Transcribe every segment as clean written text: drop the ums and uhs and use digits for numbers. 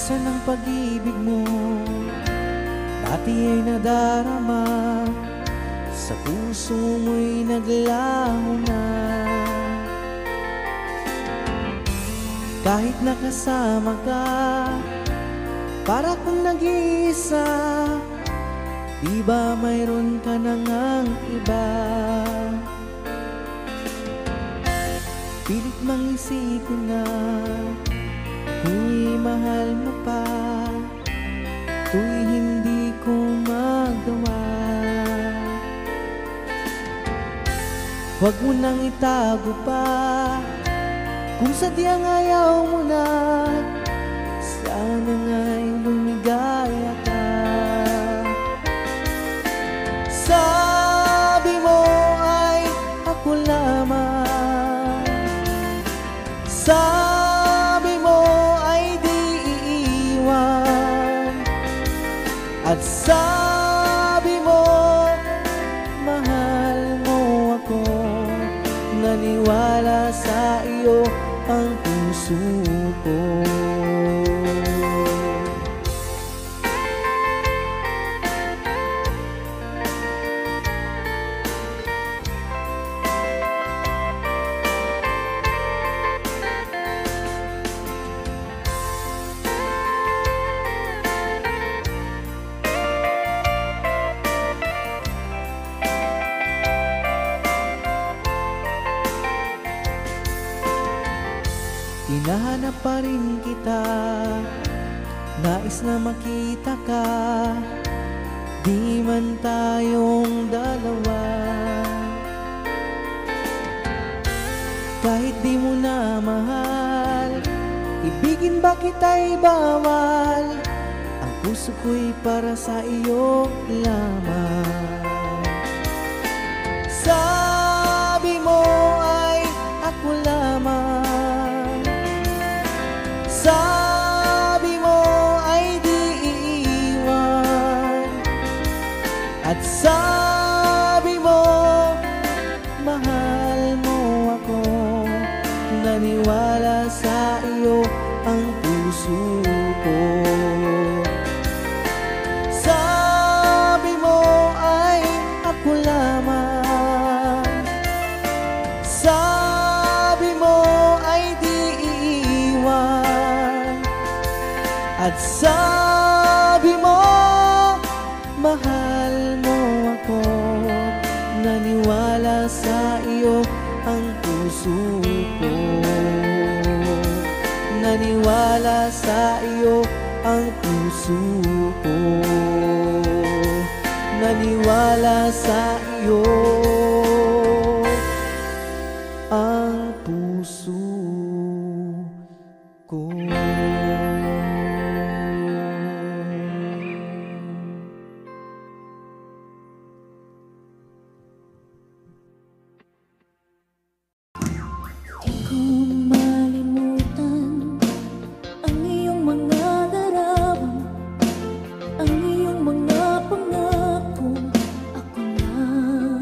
Asan ang pag-ibig mo? Dati ay nadarama, sa puso mo'y naglaho na. Kahit nakasama ka, para kung nag-iisa, di ba mayroon ka na ngang iba? Pilit mang isipin na kung mahal mo pa, to'y hindi ko magawa. Huwag mo nang itago pa, kung sadyang ayaw mo na, sana nga'y lumigaya ka. Sabi mo ay ako lamang, sabi mo ay di iiwan, at sabi mo mahal mo ako. Naniwala sa iyo ang puso ko. Hinahanap pa rin kita, nais na makita ka, di man tayong dalawa. Kahit di mo na mahal, ibigin ba kita'y bawal? Ang puso ko'y para sa iyo lamang. Sabi mo ay ako lamang, sabi mo ay di iiwan, at sabi mo mahal mo ako. Naniwala sa iyo ang puso ko. Sabi mo ay ako lamang, sabi mo ay di iiwan, at sabi mo mahal mo ako. Naniwala sa iyo ang puso ko. Naniwala sa iyo ang puso ko. Naniwala sa iyo ang puso ko. Di ko malimutan ang iyong mga larawan, ang iyong mga pangako. Ako lang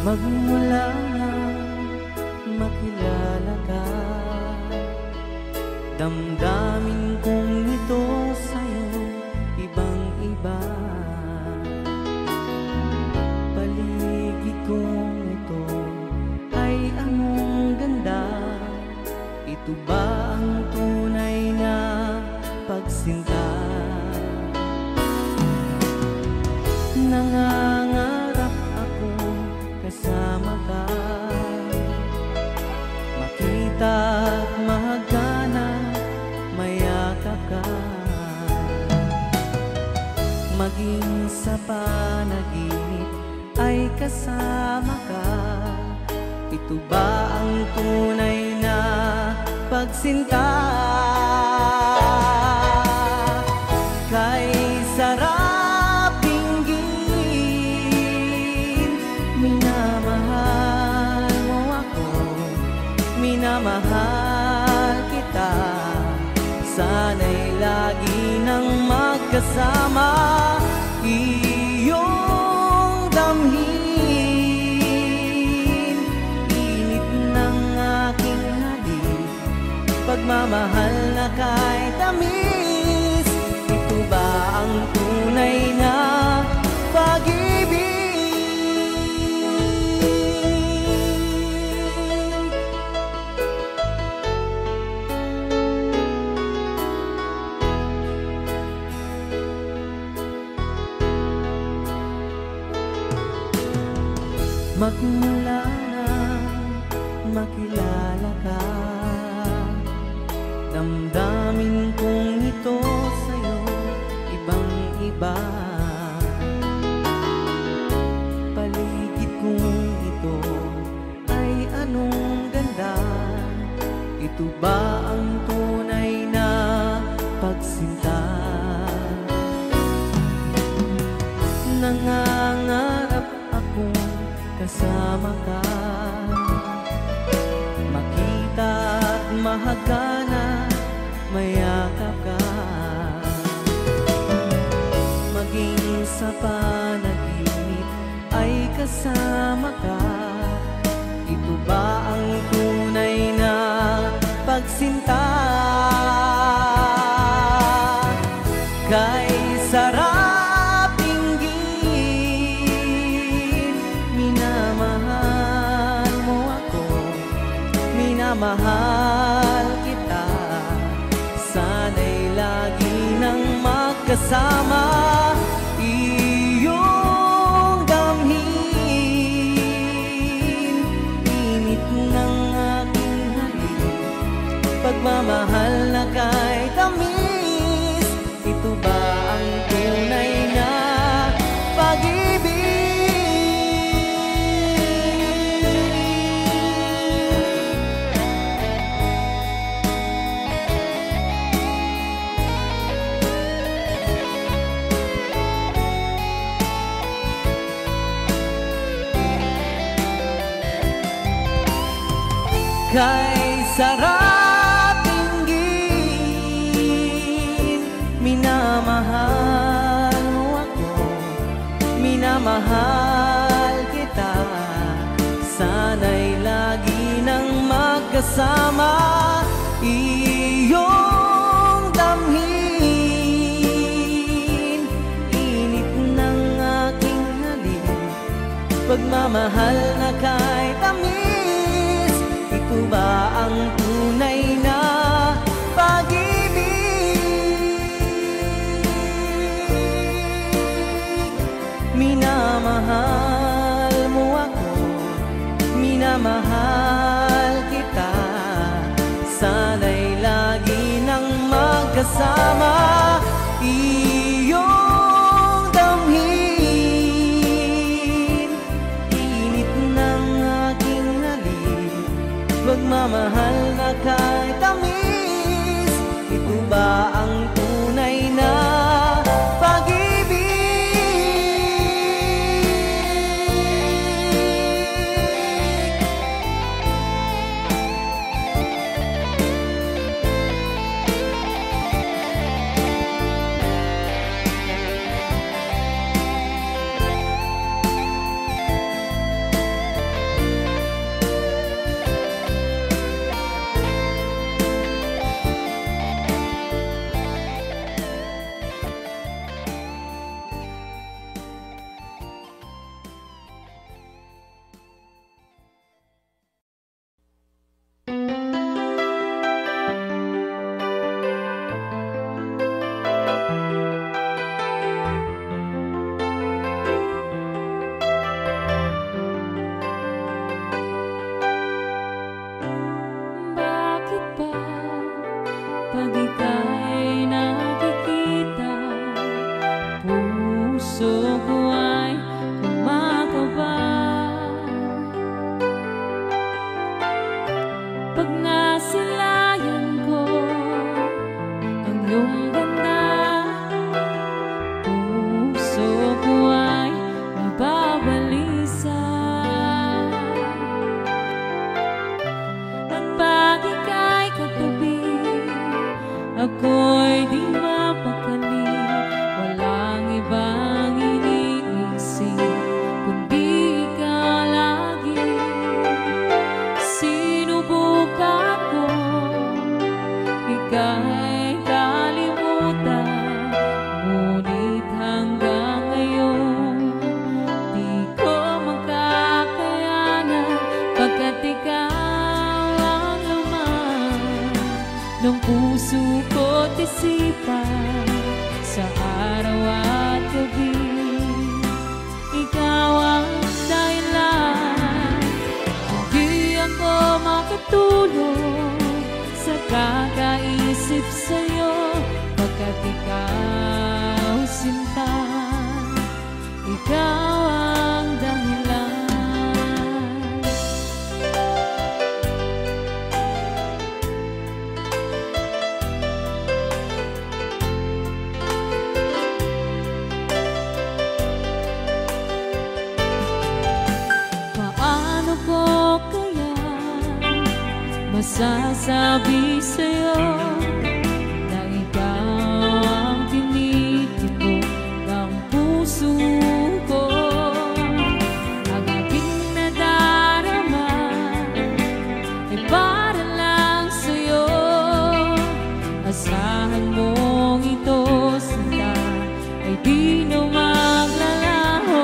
Magmula nang makilala ka, damdamin kong ito sa'yo ibang-iba. Paligid kong ito ay anong ganda. Ito ba ang tunay na pagsinta? Nangangarap ako kasama ka, makita at mahagana, mayakap ka. Maging sa panaginip ay kasama ka. Ito ba ang tunay na pagsinta? Kay sarap dinggin, minamahal mo ako, minamahal kita. Sana'y lagi nang magkasama, iyong damhin, init ng aking halik, pagmamahal na kay tamis. Ito ba ang tunay na pag-ibig? Magmula nang makilala ka, damdamin kong ito sa'yo ibang-iba. Paligid kong ito ay anong ganda. Ito ba ang tunay na pagsinta? Nangangarap akong kasama ka, makita at mahagana, mayakap ka. Maging sa panaginip ay kasama ka. Ito ba ang tunay na pagsinta? Kay sarap dinggin, minamahal mo ako, minamahal kita. Sana'y lagi nang magkasama, iyong damhin, init ng aking halik, pagmamahal na kay tamis. Ito ba ang tunay na pag-ibig? Kay sarap dinggin, minamahal mo ako, minamahal kita. Sana'y lagi nang magkasama, iyong damhin, init ng aking halik, pagmamahal na kay tamis. Ito ba ang tunay na pag-ibig? Minamahal mo ako, minamahal kita. Sana'y lagi nang magkasama, iyong damhin, init ng aking halik, pagmamahal na kay tamis. Ito ba ang tunay na pag-ibig? ng puso ko't isipan sa araw at gabi. Ikaw ang dahilan, hindi ako makatulog sa kakaisip sa'yo, pagkat ikaw sinta, ikaw ang dahilan. Paano ko kaya masasabi sa'yo na ikaw ang tinitipon ng puso ko? Ang aking nadarama ay para lang sa'yo. Asahan mong ito, sinta, ay di na maglalaho,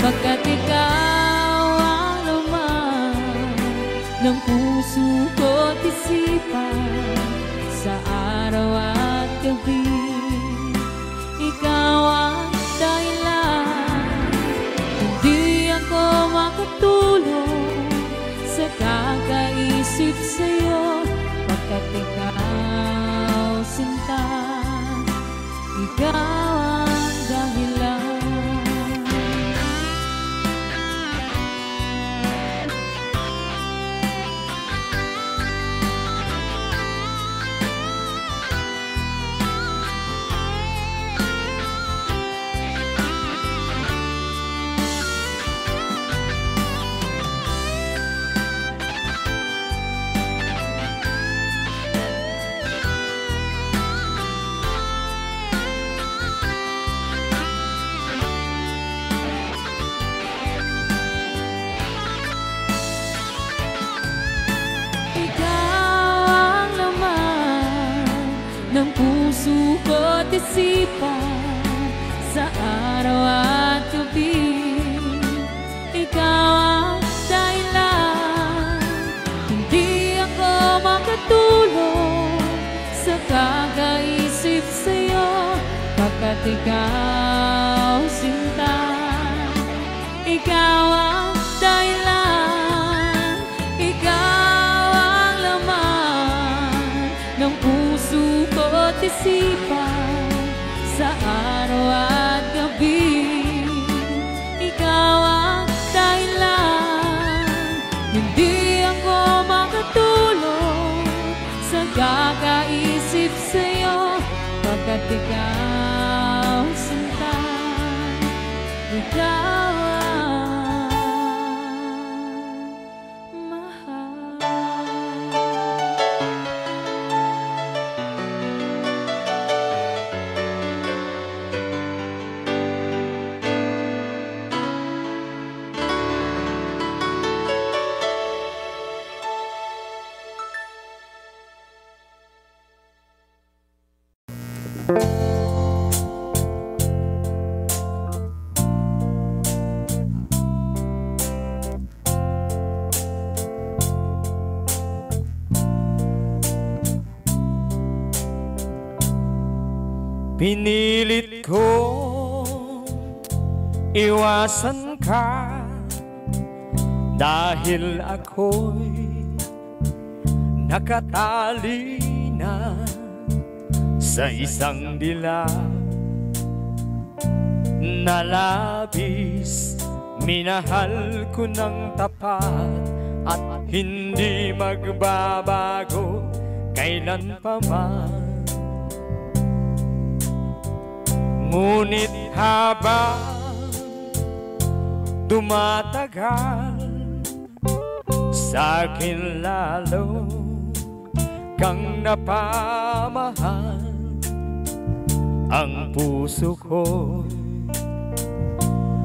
pagkat ikaw ang laman ng puso ko't isipan sa araw at gabi. Ikaw ang dahilan, hindi ako makatulog sa kakaisip sa'yo, pagkat ikaw sinta, ikaw ang dahilan. Ng puso ko't isipan sa araw at gabi. Ikaw ang dahilan, hindi ako makatulog sa kakaisip sa'yo, pagkat ikaw sinta, ikaw ang dahilan, ikaw ang laman ng puso ko't isipan sa araw at gabi. Ikaw ang dahilan, hindi ako makatulog sa kakaisip sa'yo, pagkat ikaw sinta, ikaw ang mahal. Pinilit ko iwasan ka dahil ako'y nakatali na sa isang dilag na labis. Minahal ko ng tapat at hindi magbabago kailan pa man. Ngunit habang tumatagal, sa'kin lalo kang napamahal. Ang puso ko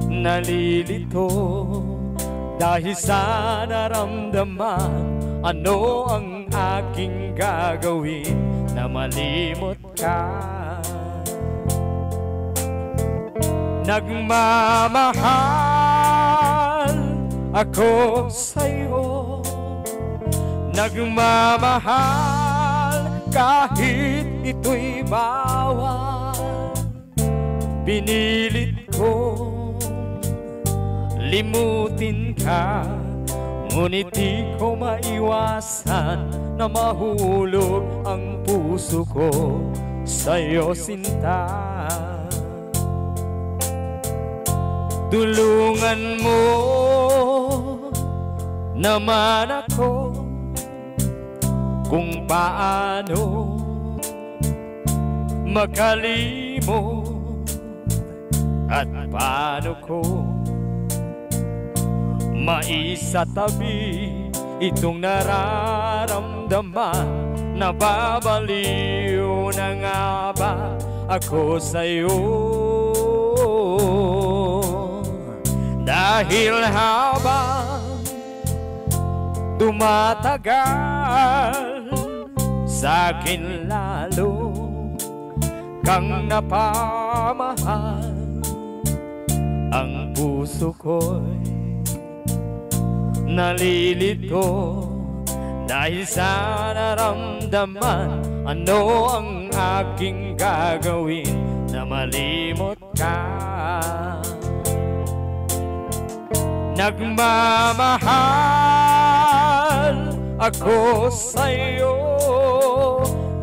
nalilito dahil sa naramdaman. Ano ang aking gagawin na malimot ka? Nagmamahal ako sa'yo, nagmamahal kahit ito'y bawal. Pinilit ko limutin ka, ngunit di ko maiwasan na mahulog ang puso ko sa'yo, sinta. Tulungan mo naman ako kung paano makalimot at paano ko maisatabi itong nararamdaman. Nababaliw na nga ba ako sa'yo? Dahil habang tumatagal, sa'kin lalo kang napamahal. Ang puso ko'y nalilito dahil sa naramdaman. Ano ang aking gagawin na malimot ka? Nagmamahal ako sa'yo,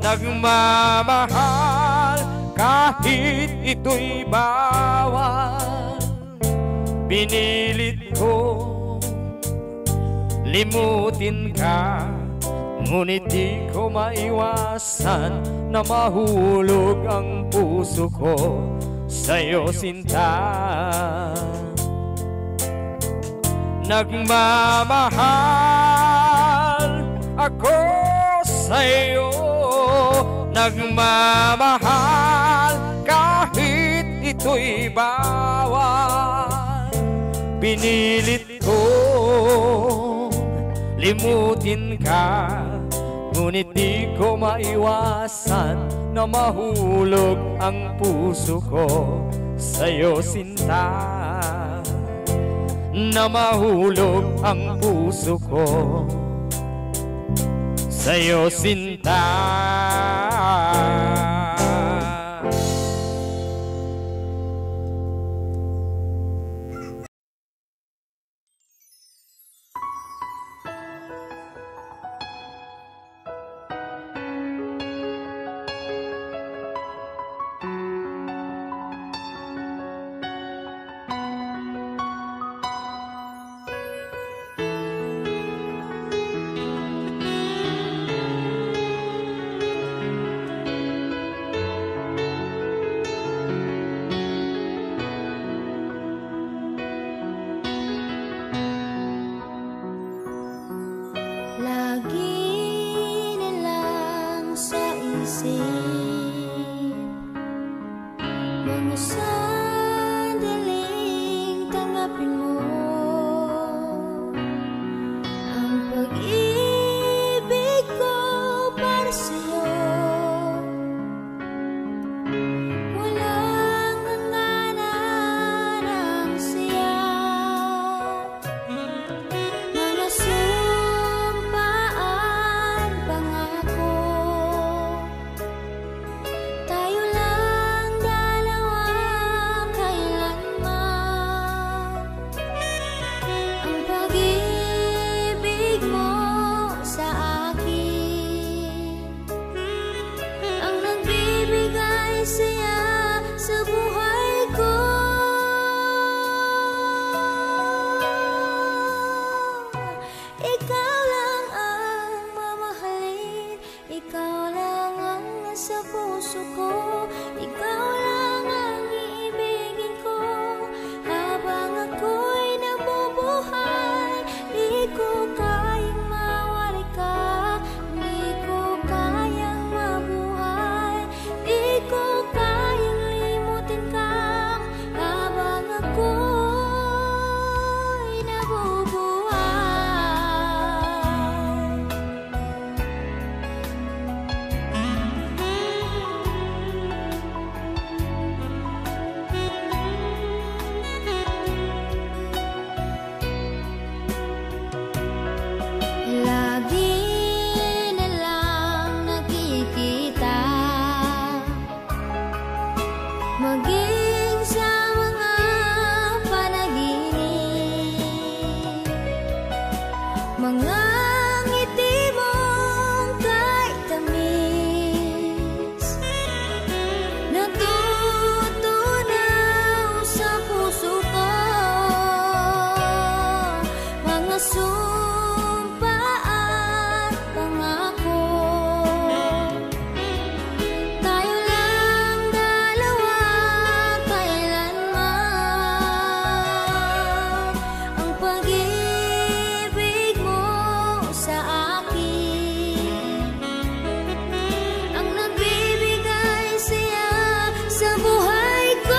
nagmamahal kahit ito'y bawal. Pinilit ko limutin ka, ngunit di ko maiwasan na mahulog ang puso ko sa'yo, sinta. Nagmamahal ako sa'yo, nagmamahal kahit ito'y bawal. Pinilit ko limutin ka, ngunit di ko maiwasan na mahulog ang puso ko sa'yo, sinta. Na mahulog ang puso ko sa'yo, sinta. sumpa at pangako. Tayo lang dalawa kailanman. Ang pag-ibig mo sa akin ang nagbibigay saya sa buhay ko.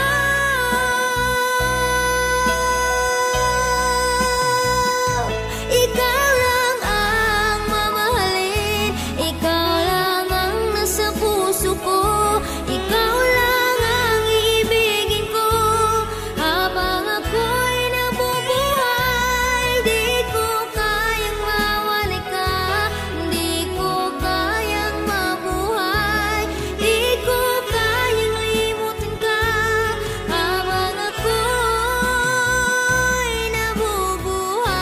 Ikaw lang ang mamahalin, ikaw lang ang nasa puso ko, ikaw lang ang iibigin ko. Habang ako'y nabubuhay, di ko kayang mawali ka, di ko kayang mabuhay, di ko kayang limutin ka. Habang ako'y nabubuhay.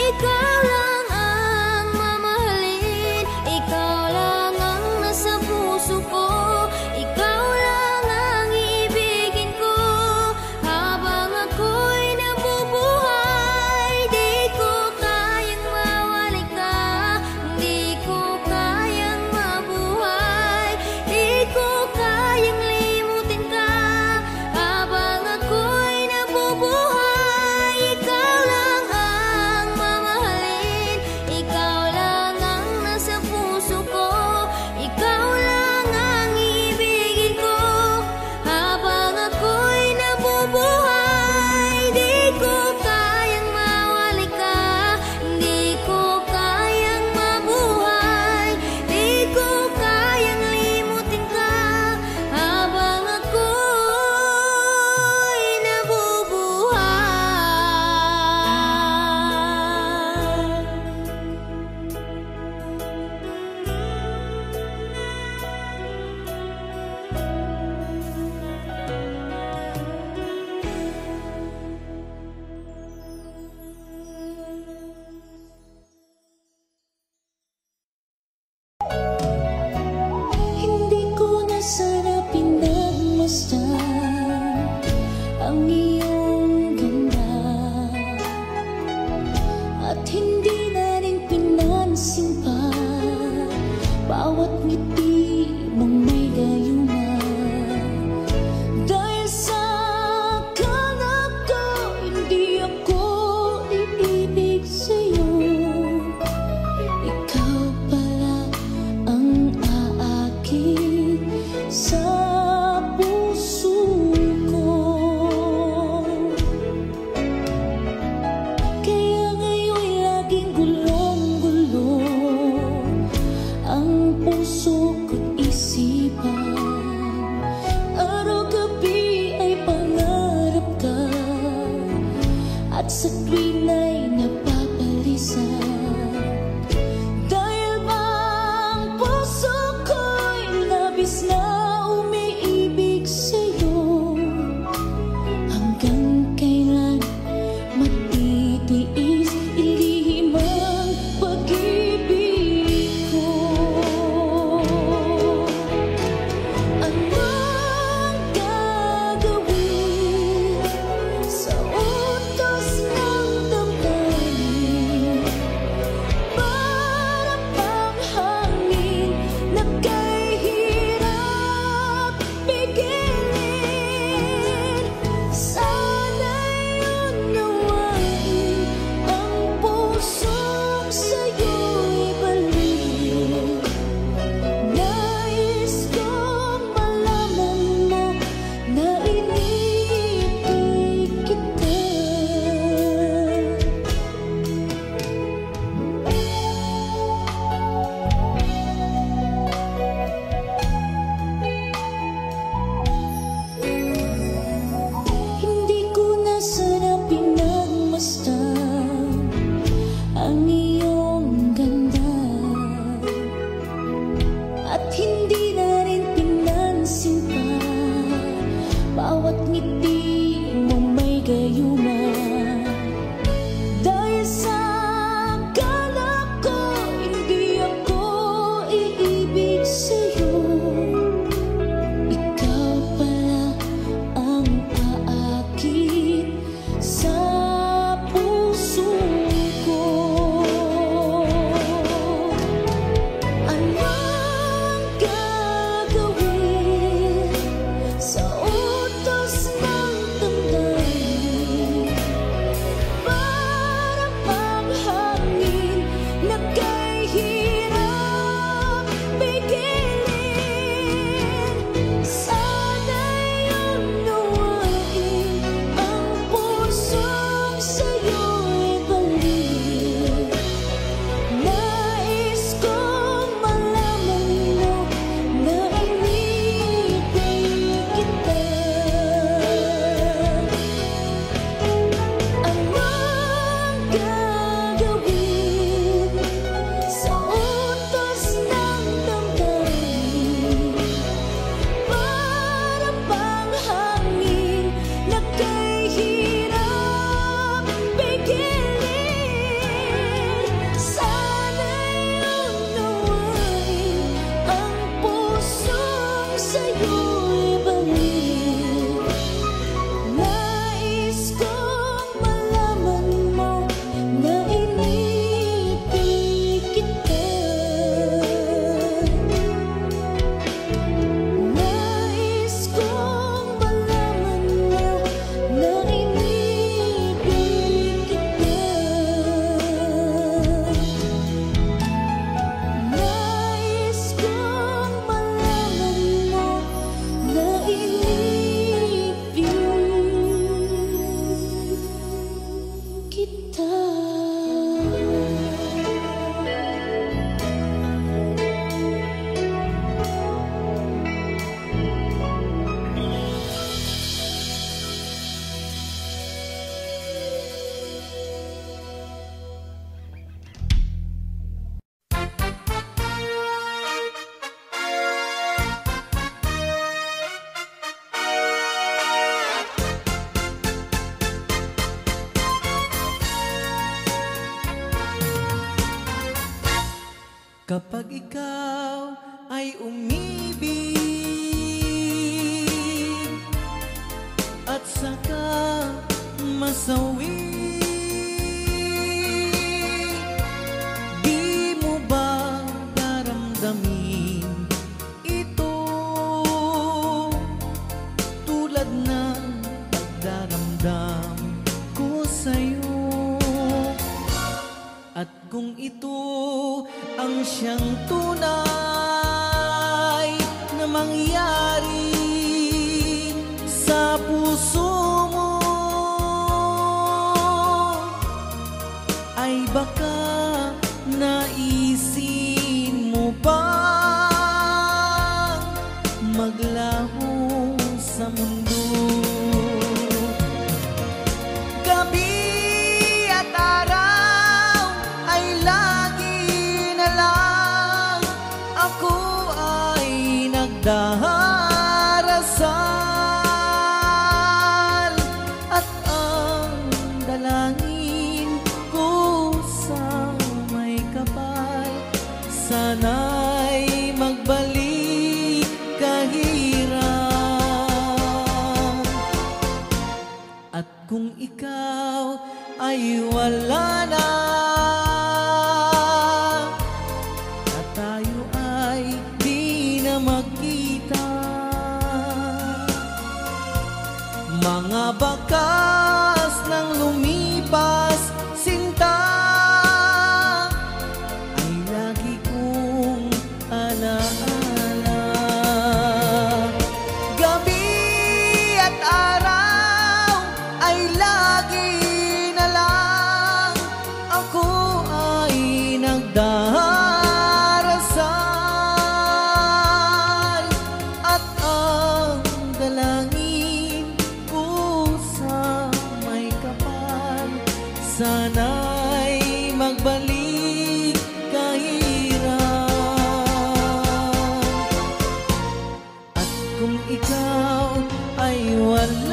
Ikaw lang ang mamahalin, ikaw lang ang nasa puso ko, ikaw lang ang iibigin ko. Habang ako'y nabubuhay, di ko kayang mawali ka, di ko kayang mabuhay, di ko kayang limutin ka. Habang ako'y nabubuhay, ikaw lang ang mamahalin, ikaw lang ang nasa puso ko, ikaw lang ang iibigin ko. Habang ako'y nabubuhay, di ko kayang mawali ka, di ko kayang mabuhay, di ko kayang limutin ka. Habang ako'y nabubuhay. Hindi ko na sana pinagmasdan ang iyong ganda, at hindi na rin pinansin pa bawat ngiti mong may gayuma. Dahil sa akala ko hindi ako iibig sa'yo, ikaw pala ang aakin sa puso ko. Kaya ngayon'y laging gulong-gulo ang puso ko't isipan. Araw-gabi ay pangarap ka, at sa tuwing ay napapalisan. Dahil bang puso ko'y labis na umiibig sa'yo, hanggang kailan matitiis ilihim ang pag-ibig ko. Anong gagawin sa utos ng damdamin? Para bang hangin na kay hirap bawat ngiti mo may gayuma. Dahil sa akala ko, hindi ako iibig sa'yo. Ikaw pala ang aakit sa puso ko. Anong gagawin sa utos ng damdamin? Para bang hangin na kahirap pigilin. Sana'y unawain ang pusong sa'yo'y balik. Nais kong malaman mo na inibig kita. Anong gagawin sa utos ng damdamin? Para bang hangin na kahirap pigilin. Sana'y unawain ang pusong sa'yo'y balik. Nais kong malaman mo na inibig kita. Nais kong malaman mo na inibig kita. Nais kong malaman mo na inibig kita. Kapag ikaw ay umibig at saka masawi, di mo ba daramdamin ito tulad ng pagdaramdam ko sa'yo? At kung ito ang siyang tunay na mangyari sa puso mo, ay baka naisin mo bang maglaho sa mundo? Gabi at araw ay lagi na lang ako ay nagdarasal, at ang dalangin ko sa may kapal, sana'y magbalik kahirap. At kung ikaw ay wala na, at tayo ay di na magkita, mga bakas ng lumipas sinta ay lagi kong alaala. Gabi at araw ay lagi na lang ako ay nagdarasal, at ang dalangin ko sa may kapal, sana'y magbalik kahirap. At kung ikaw ay wala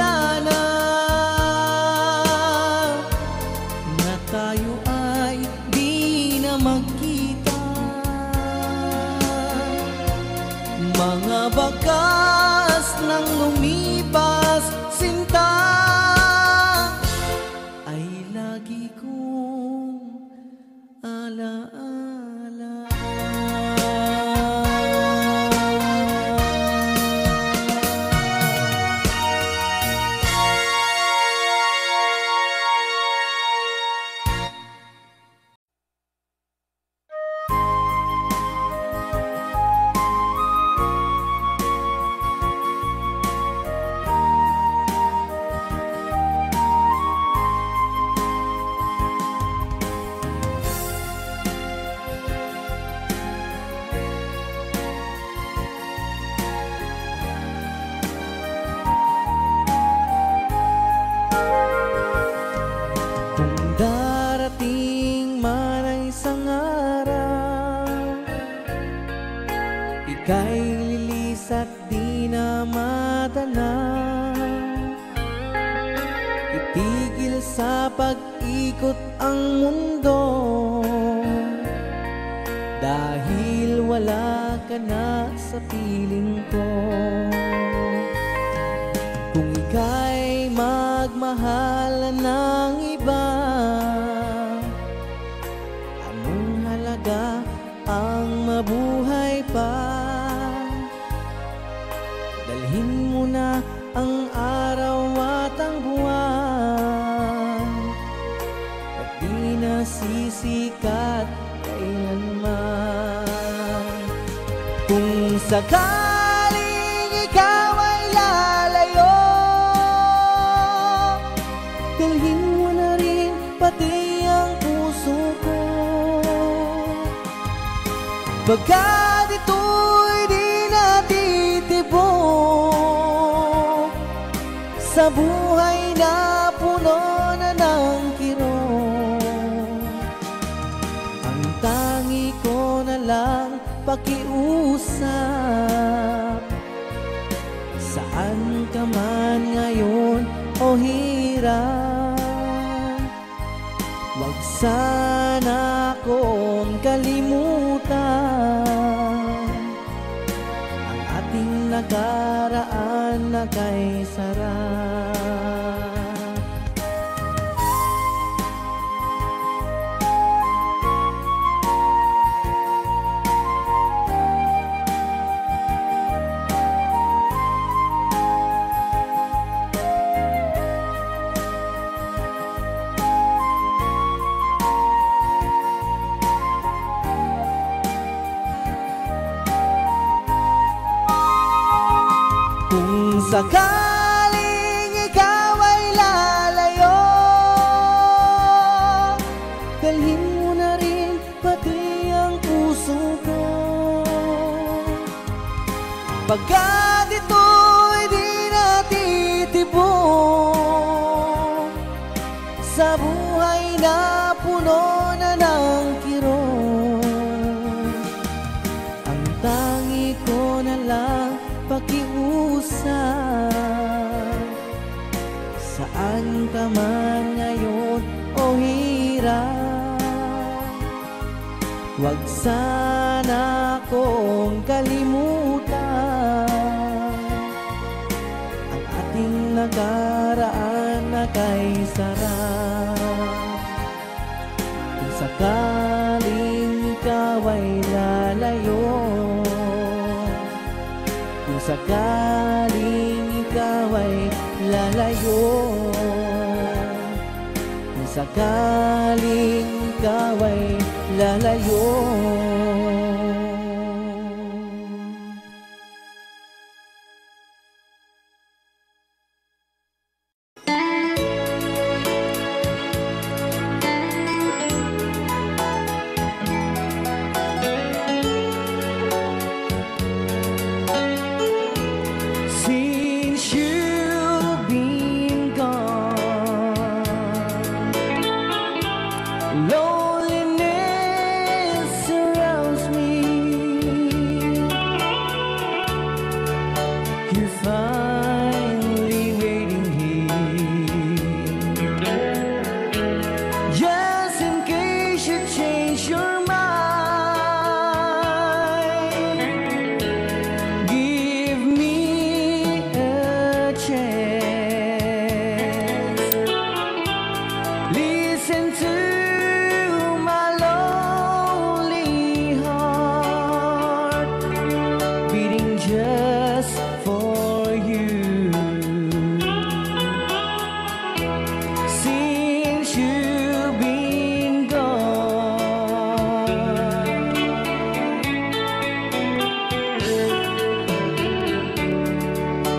Mga bakas ng lumipas, sinta, ay lagi kong alaala. Darating man ang isang araw, ika'y lilis at di na matanaw. Itigil sa pag-ikot ang mundo, dahil wala ka na sa piling ko. Kung ika'y magmahal ng iba, anong halaga ang mabuhay pa? Dalhin mo na ang araw at ang buwan, at di na sisikat kailanman. Kung sakaling ikaw ay lalayo, dalhin mo na rin pati ang puso ko. Bagad ito'y di natitibok sa buhay na puno na ng kirot. Ang tangi ko na lang pakiusap, saan ka man ngayon o hirap, wag sana akong kalimutan ang ating nakaraan na kay sarap. Kung sakaling ikaw ay lalayo, dalhin mo na rin pati ang puso ko. Pagkat ito'y di natitibok sa buhay na puno na ng kirot. Ang tangi ko na lang pakiusap, saan ka man ngayon o hirap, wag sana akong kalimutan ang ating nakaraan na kay sarap. Kung sakaling ikaw ay lalayo, kung sakaling ikaw ay lalayo, kung sakaling ikaw ay lalayo. Loneliness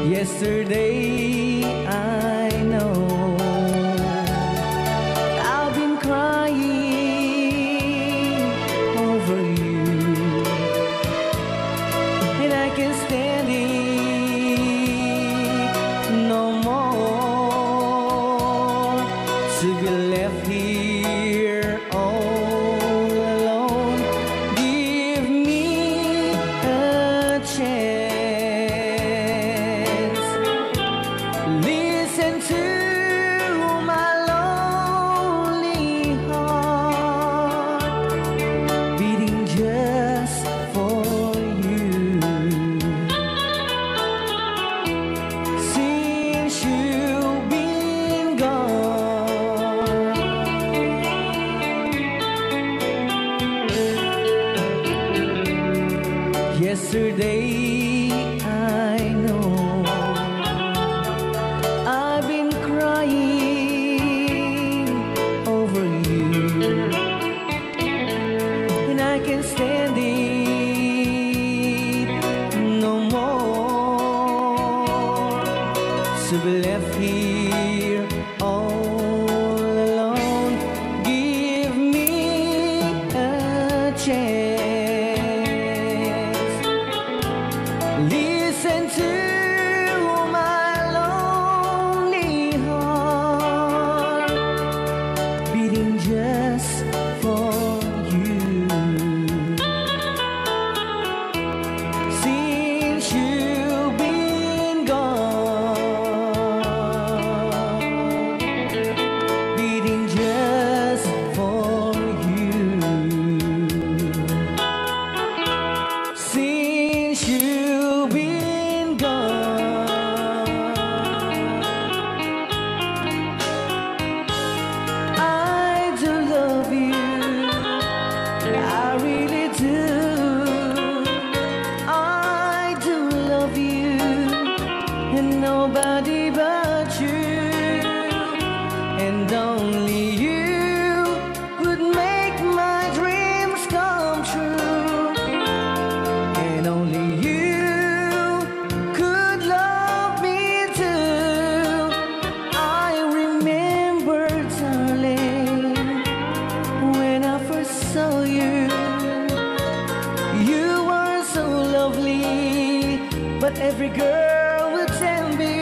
Yesterday I know I've been crying over you, and I can't stand it no more, to be left here all alone. Give me a chance. Listen to my lonely heart beating just for you. Since you've been gone, yesterday I know I've been crying over you, and I can't stand it no more, to be left here all alone. Give me a chance. Listen to my lonely heart beating just for you. Since you've been gone, beating just for you. Since you've been gone, I do love you, I really do. I do love you, and nobody but you, and only you would make my dreams come true, and only you could love me too. I remember, darling, when I first saw you, you were so lovely, but every girl would tell me,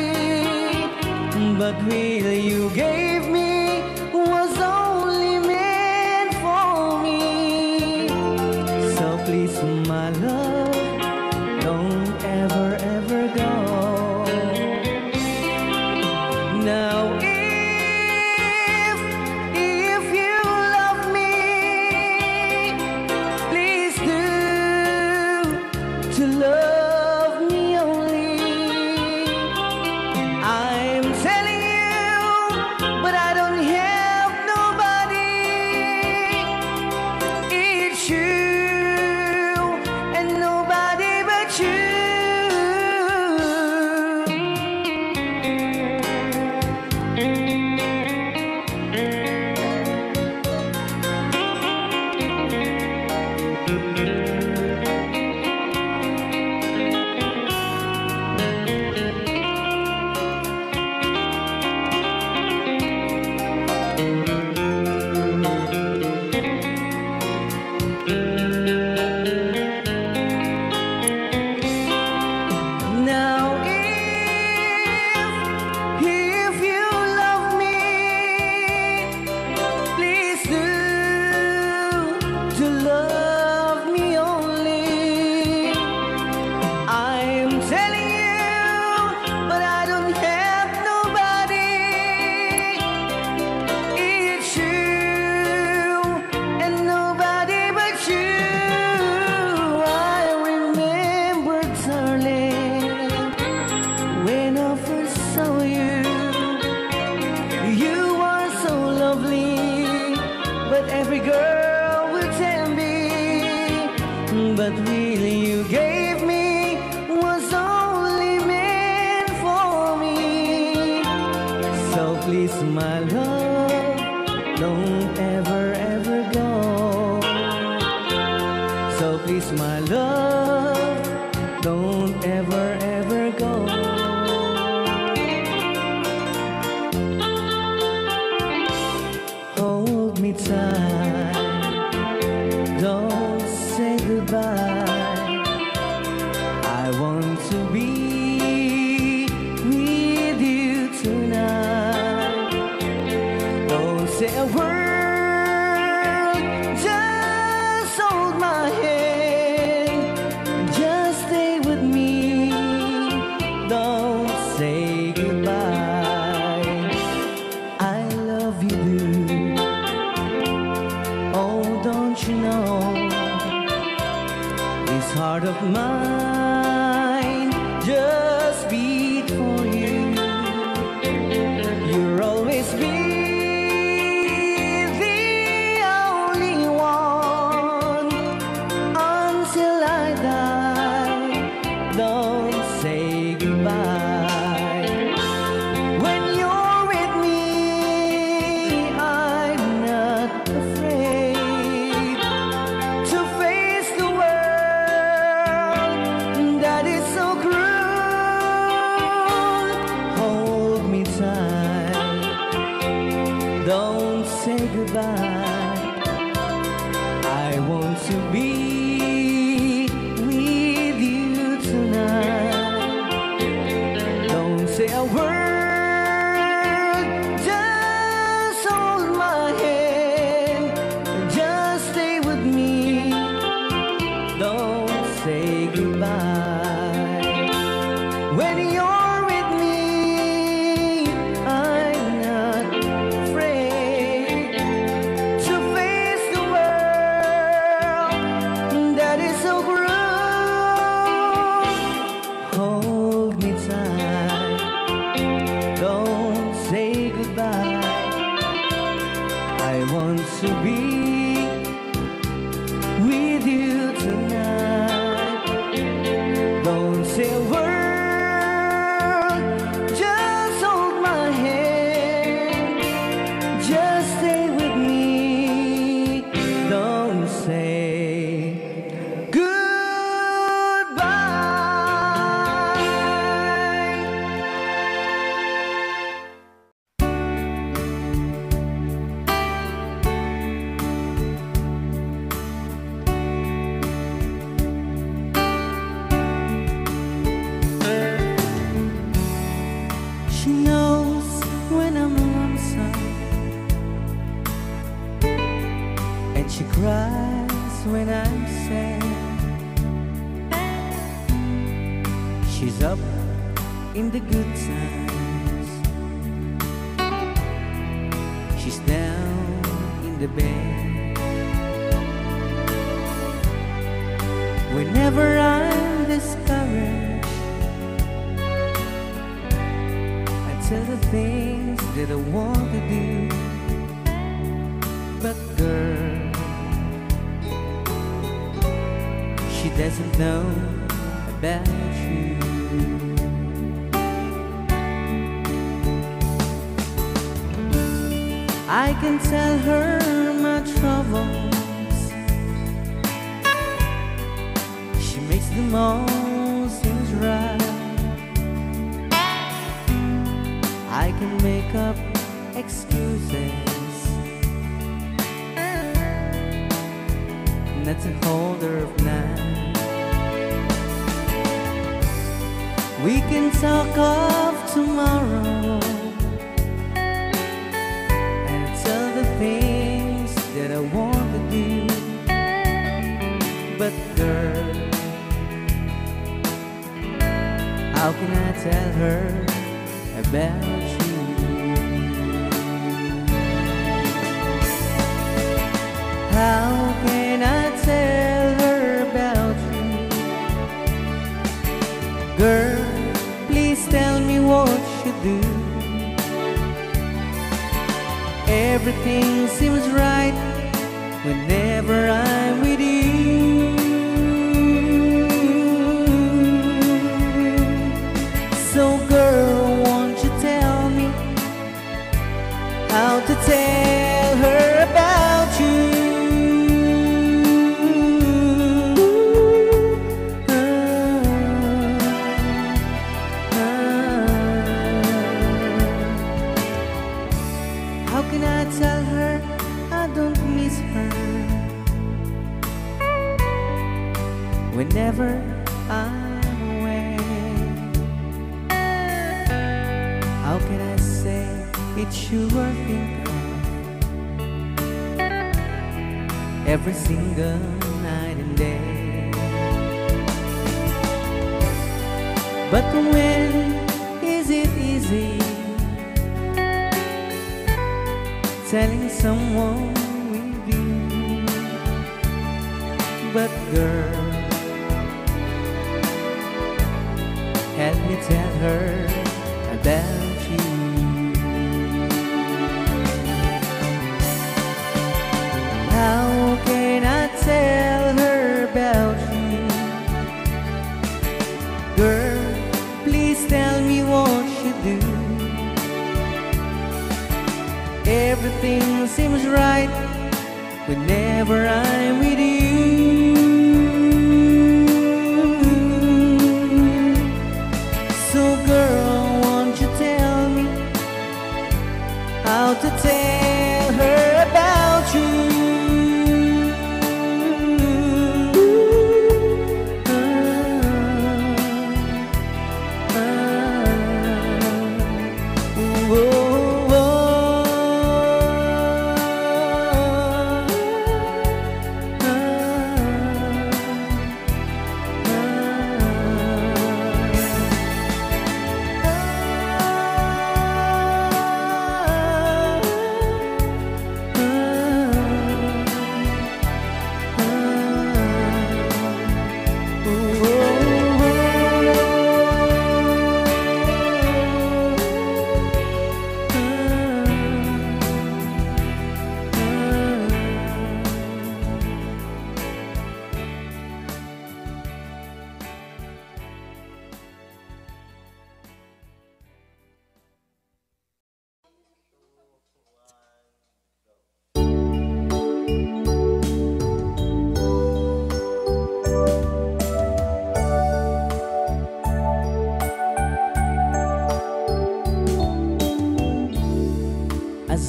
but will you gave me was only meant for me. So please, my love, don't ever, ever go. Now if you love me, please do to love me only. I'm telling you, but I don't have nobody. It's you and nobody but you. Now if you love me, please do to love me only. I'm telling you, but I don't have nobody. It's you and nobody but you. I remember, darling, when I first saw you, you were so lovely, but every girl would tell me, but really you gave me was only meant for me. So please, my love, don't ever, ever go. So please, my love, don't ever, ever go. say goodbye. I want to be with you tonight. Don't say a word, just hold my hand, just stay with me. Don't say goodbye. When you're with me, I'm not afraid to face the world that is so cruel. Hold me tight, don't say goodbye. I want to be with you tonight. Don't say a word, just hold my hand, just stay with me. Don't say she knows when I'm lonesome, and she cries when I'm sad. She's up in the good times, she's down in the bed. Whenever I'm discouraged, tell the things that I want to do. But girl, she doesn't know about you. I can tell her my troubles, she makes them all seem right. I can make up excuses not to hold her of night. We can talk of tomorrow and tell the things that I want to do. But girl, how can I tell her about you? How can I tell her about you? Girl, please tell me what you do. Everything seems right whenever I'm with you. So girl, won't you tell me how to tell her about you? How can I tell her I don't miss her whenever I'm away? How can I say it's you I think of every single night and day? But when is it easy telling someone with you? But girl, help me tell her about you. How can I tell her about you? Girl, please tell me what you do. Everything seems right whenever I'm with you. So girl, won't you tell me how to tell her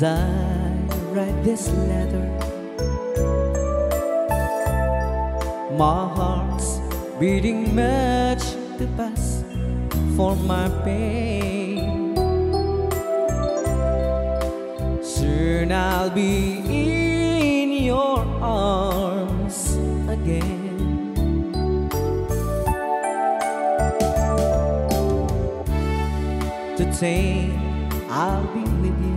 As I write this letter, my heart's beating much too fast for my pain. Soon I'll be in your arms again. To take, I'll be with you.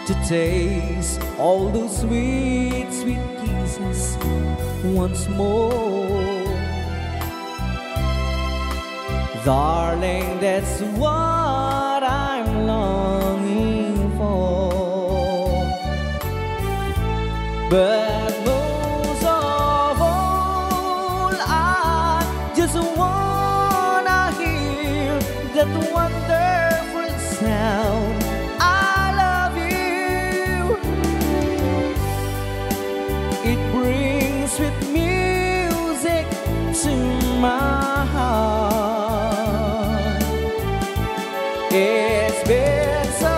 To taste all those sweet, sweet kisses once more. Darling, that's what I'm longing for. But most of all, I just wanna hear that wonderful sound. It brings sweet music to my heart. It's been so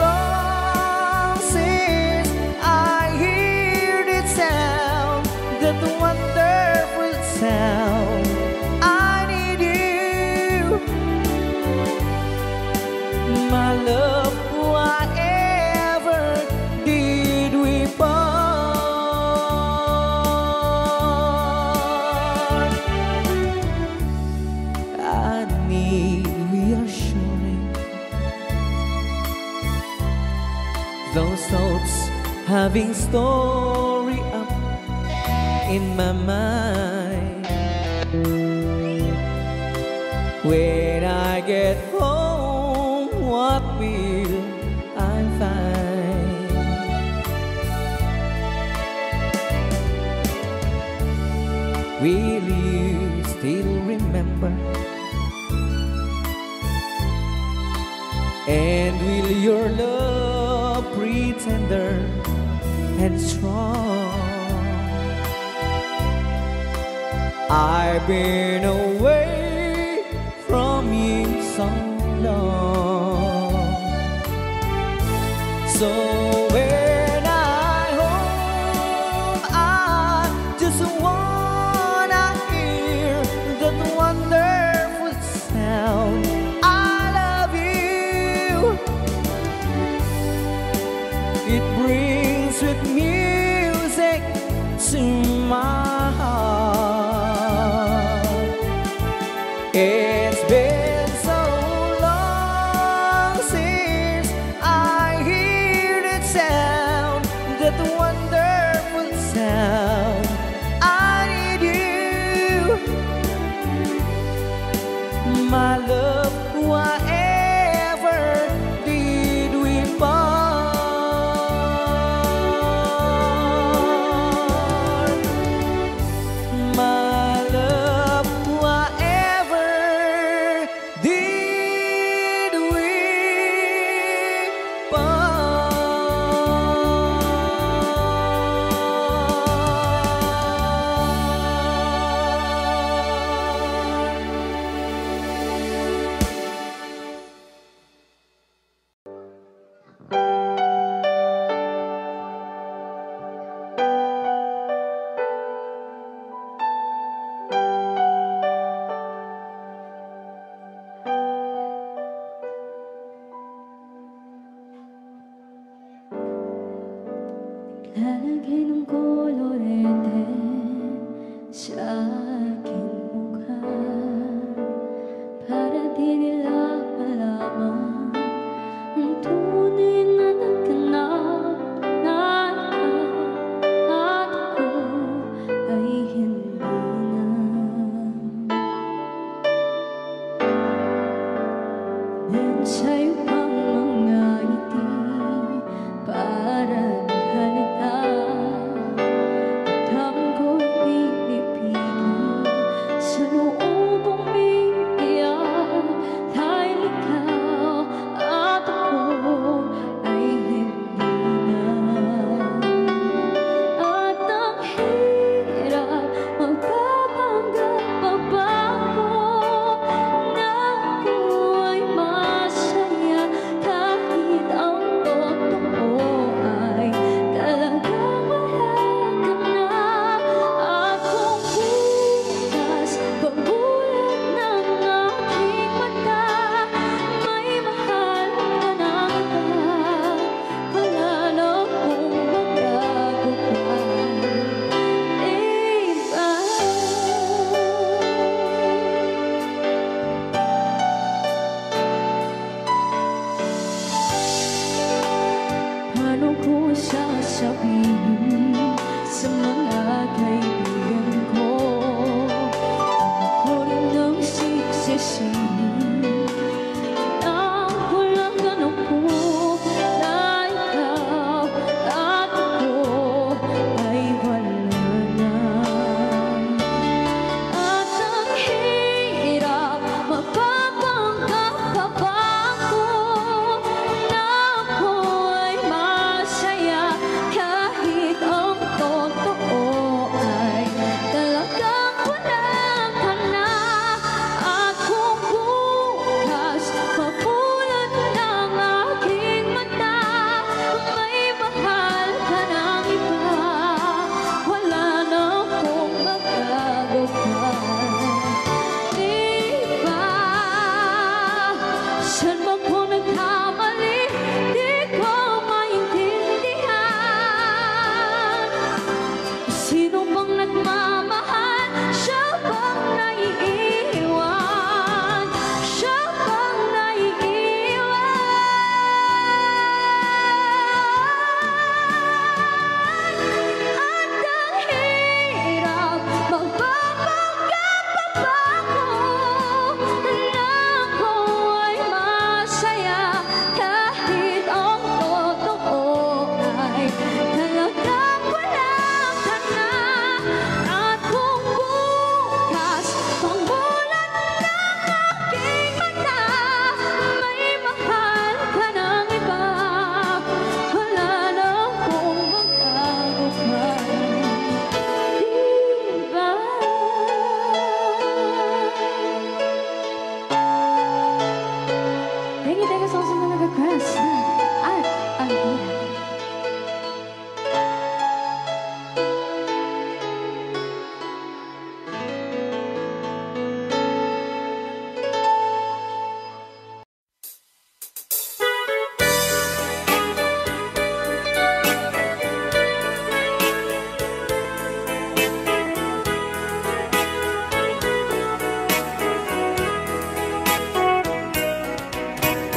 long since I hear that sound, that wonderful sound. I need you, my love. Whatever did we part? Those thoughts having story up in my mind. When I get home, what will I find? Will you still remember? And will your love pretender and strong? I've been away from you so long. So when I home, I just wanna hear that wonderful sound. It brings sweet music to my heart. It's been so long since I hear that sound, that wonderful sound. I need you, my love. Whatever did we part? Lalagay ng kolorete sa aking mukha para di nila malaman ang tunay na nagkanap na ikaw at ako ay hindi na. Then sa'yo pang mga ngiti para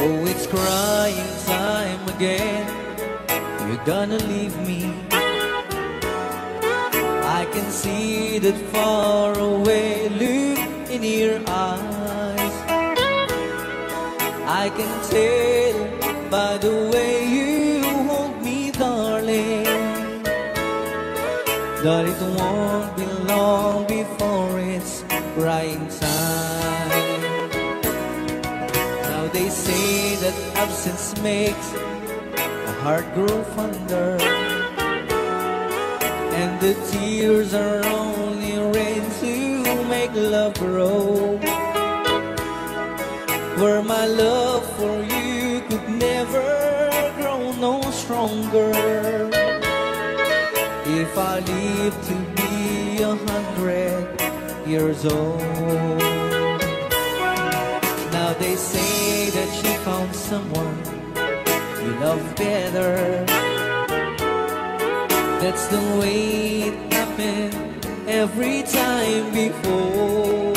Oh, it's crying time again. You're gonna leave me. I can see that far away look in your eyes. I can tell by the way you hold me, darling, that it won't be long before it's crying time. Now they say that absence makes a heart grow fonder, and the tears are only rain to make love grow. Where my love for you could never grow no stronger. If I live to be 100 years old. Now they say that you found someone you love better. That's the way it happened every time before.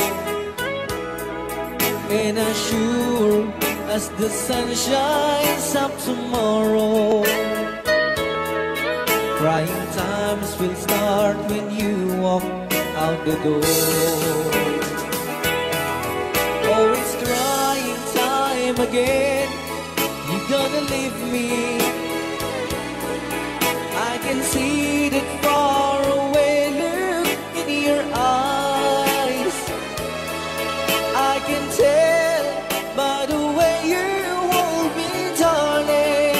And as sure as the sun shines up tomorrow, crying times will start when you walk out the door. Oh, it's crying time again. You're gonna leave me. I can see that far away look in your eyes. I can tell by the way you hold me, darling,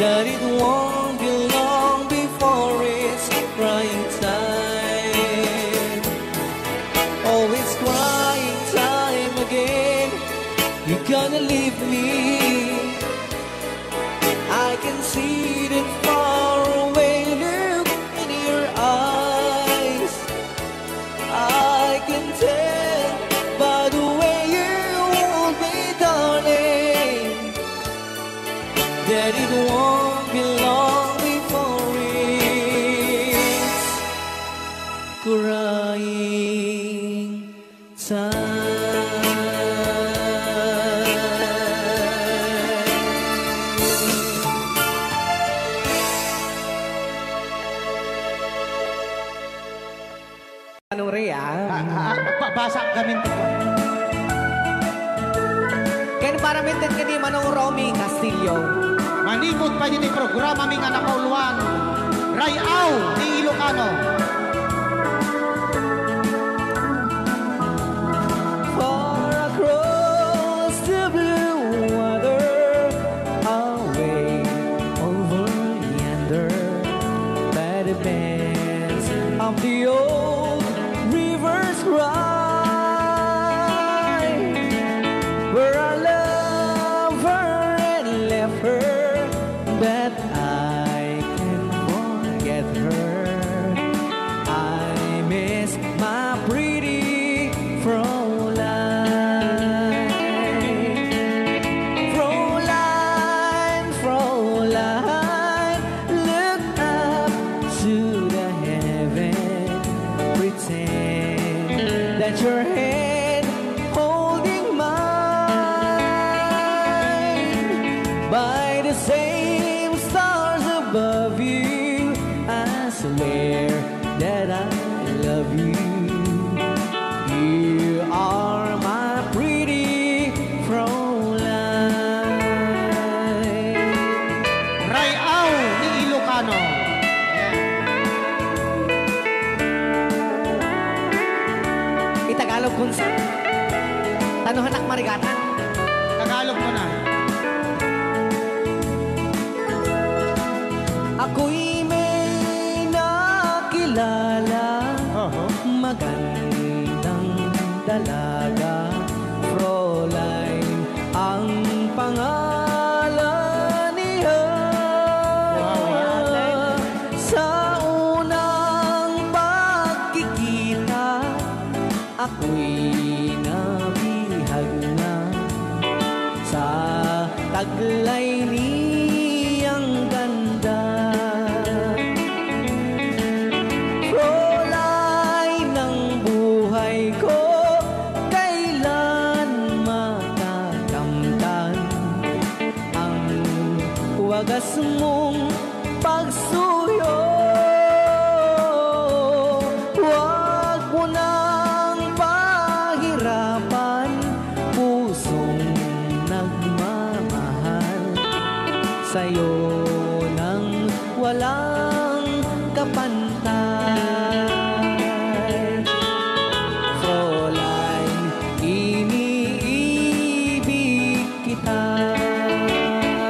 that it won't be long before it's crying time. Oh, it's crying time again. You're gonna leave me. I can see that far away look in your eyes. I can tell by the way you hold me, darling, that it won't be long before it's crying time. Anong Rhea? Basa kami ito. Kaya para mintin ka di Manong Romy Castillo. Manikot pa yun yung programa ming anak kauluan. Rayaw ni Ilocano. Far across the blue water, away over yonder, by the banks of the old river's cry, where I love her and left her, that I can forget her. I miss my pretty Fräulein. Fräulein, Fräulein, look up to the heaven, pretend that your hand holding mine. By the same stars above you, I swear that I love you. Tagalog kung sa... Tanuhan ak marigatan. Tagalog mo na. Ako'y may nakilala, magandang dalaga, Fräulein ang pangalan niya. Sa unang pagkikita, ako'y nabihag na sa taglay niyang ganda. Fräulein ng buhay ko, kailan matakamtan ang wagas mong pagsuyo. Huwag mo nang pahirapan pusong nagmamahal sa'yo nang walang kapantay. Fräulein, iniibig kita.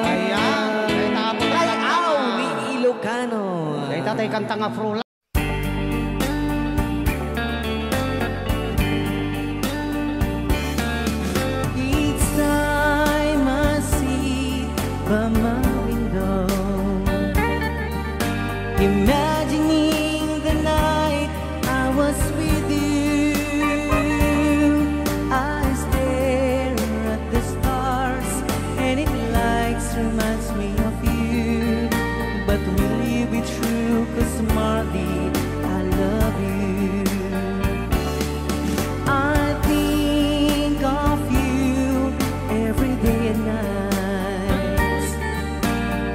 Ayan. Kay tapos Ay, aw, ni Ilocano. Kay tatay kanta nga Fräulein. Each time I see by my window, imagining the night I was with you, I stare at the stars and it likes reminds me of you. But will you be true? 'Cause Marty, I love you. I think of you every day and night,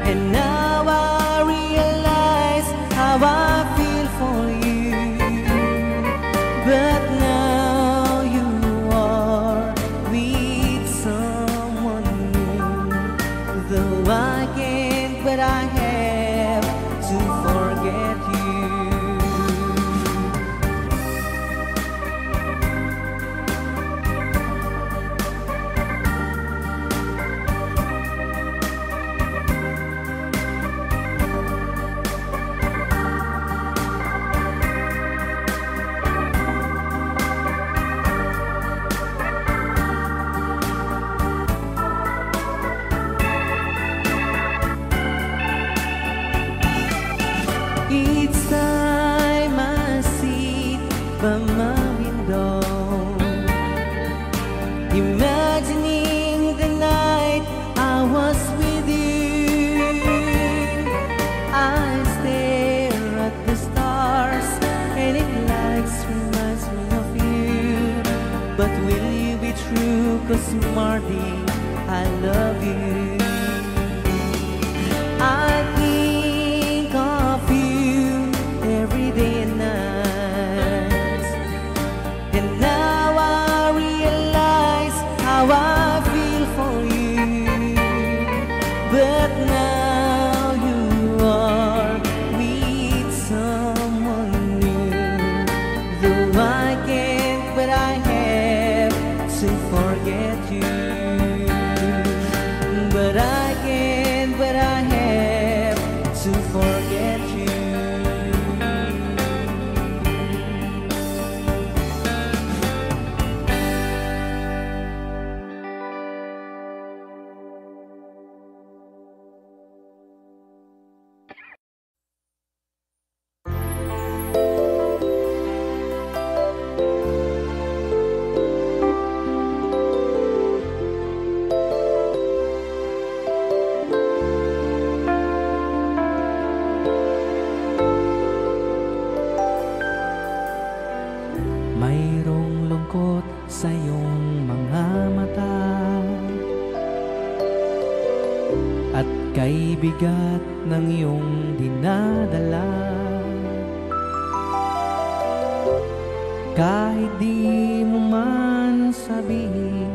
and now I realize how I feel for you. But now you are with someone new, though I can't, but I have to forget you. Each time I sit by my window, imagining the night I was with you, I stare at the stars and it likes reminds me of you. But will you be true? 'Cause Marty, I love you. I think of you every day and night, and now I realize how I feel for you. But now you are with someone new, though I can't, but I have to forget you. But I can't, but I have to forget you. Mayroong lungkot sa iyong mga mata, at kay bigat ng iyong dinadala. Kahit di mo man sabihin,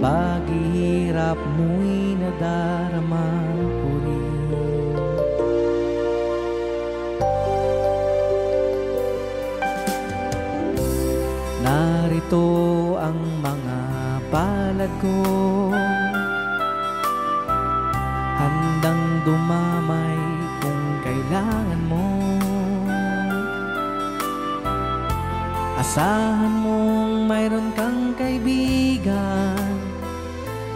paghihirap mo'y nadarama ko rin. Narito ang mga palad ko, handang dumamay kung kailangan mo. Asahan mong mayroon kang kaibigan,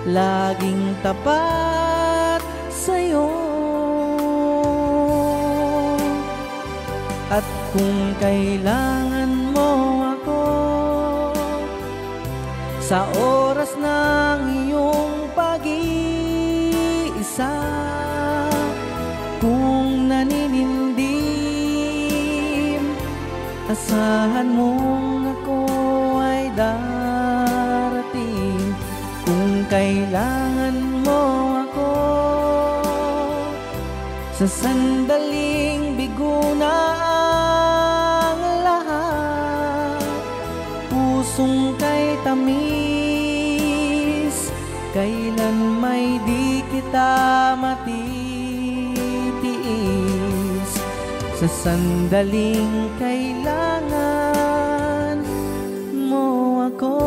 laging tapat sa'yo. At kung kailangan mo ako sa oras ng iyong pag-iisa, kung naninindim, asahan mong ako ay darating. Kung kailangan mo ako sa sandaling bigo na ang lahat, pusong kay tamis, kailan may di kita matitiis. Sa sandaling kailangan mo ako.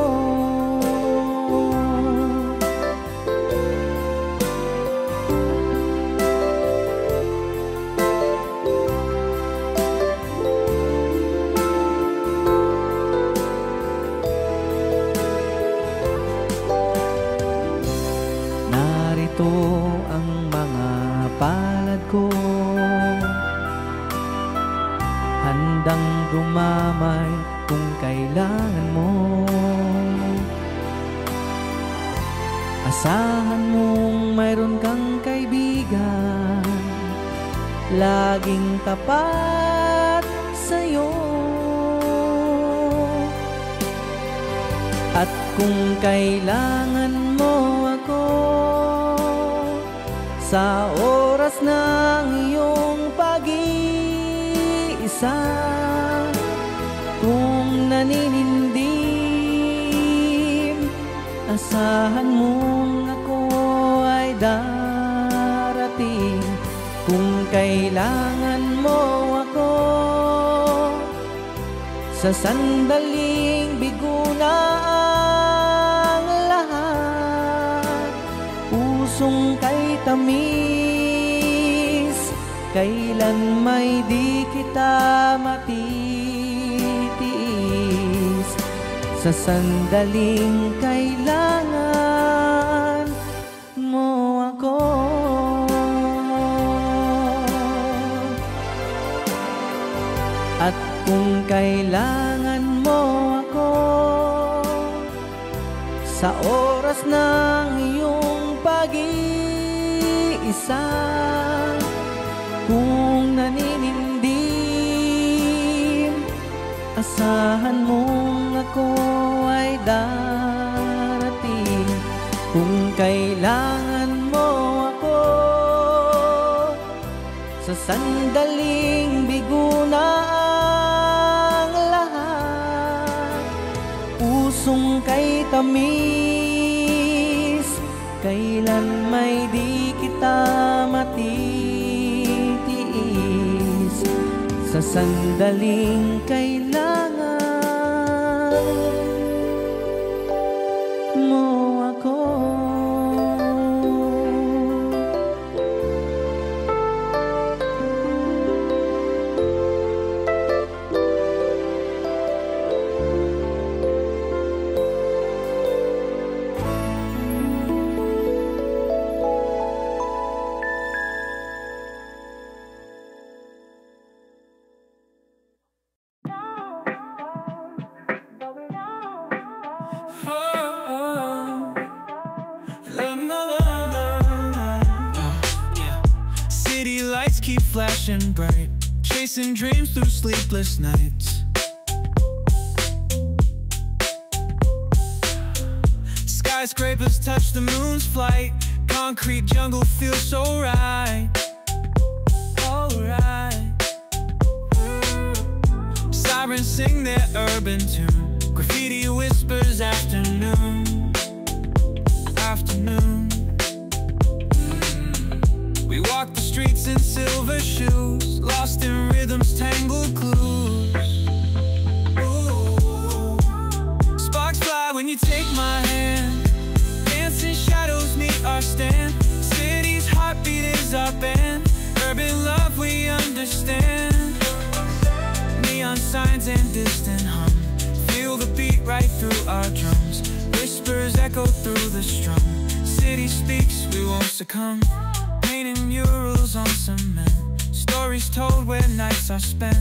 Narito ang mga palad ko, handang dumamay kung kailangan mo. Asahan mong mayroon kang kaibigan, laging tapat sa'yo. At kung kailangan mo ako sa oras ng iyong pag-iisa, kung naninindim, asahan mong ako ay darating. Kung kailangan mo ako sa sandaling bigo na ang lahat, pusong kay tamis, kailan may di kita matitiis. Sa sandaling kailangan mo ako. At kung kailangan mo ako sa oras ng iyong pag-iisa, kung naninindim, asahan mong ako ay darating. Kung kailangan mo ako sa sandaling bigo na ang lahat, pusong kay tamis, kailan may di kita matitiis. Sa sandaling kailangan mo ako. City lights keep flashing bright, chasing dreams through sleepless nights. Skyscrapers touch the moon's flight, concrete jungle feels so right. Alright. Sirens sing their urban tune, graffiti whispers afternoon. We walk the streets in silver shoes, lost in rhythms, tangled clues. Ooh. distant hum. Feel the beat right through our drums. Whispers echo through the strum. City speaks, we won't succumb. Painting murals on cement. Stories told where nights are spent.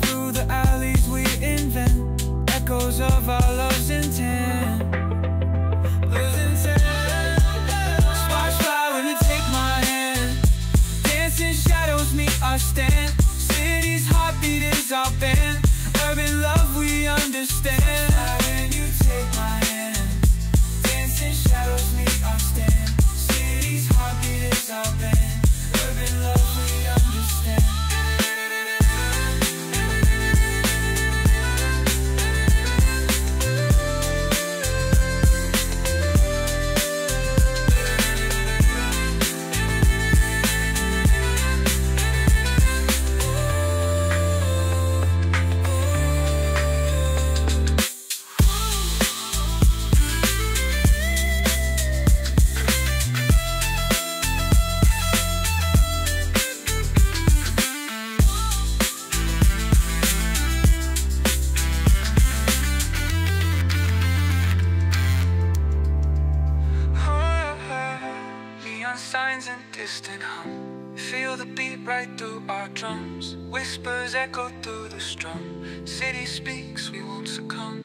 Through the alleys we invent echoes of our love's intent. Love's intent. Sparks fly when you take my hand. Dancing shadows meet our stand. City's heartbeat is our band. Urban love we understand. When you take my hand. Dancing shadows meet our stand. City's heartbeat is our band. Urban love we understand. Signs and distant hum. Feel the beat right through our drums. Whispers echo through the strum. City speaks, we won't succumb.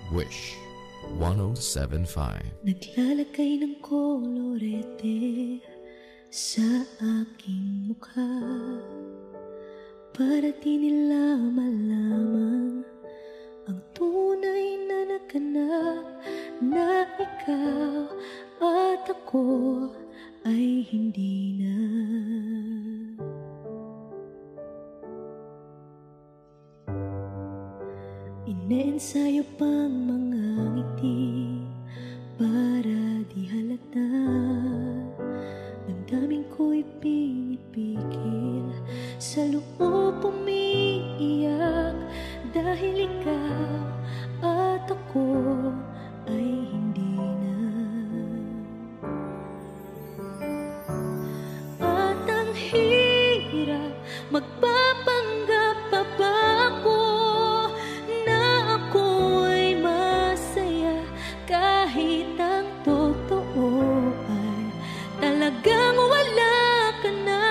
Wish 1075. Naglalagay ng kolorete sa aking mukha para di nila malaman ang tunay na naganap na ikaw at ako ay hindi na. Ineensayo pang mga ngiti para di halata. Damdamin ko'y pinipigil, sa loob umiiyak dahil ikaw at ako ay hindi na. At ang hirap, magpapanggap pa ba ako na ako ay masaya kahit ang totoo ay talagang wala ka na.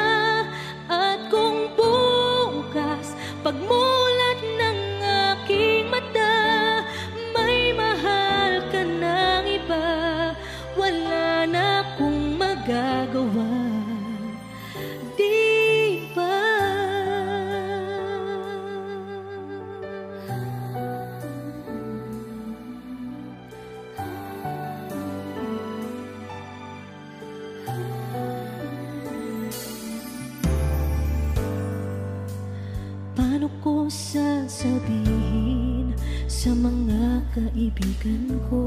At kung bukas pagmulat ng aking mata sasabihin sa mga kaibigan ko?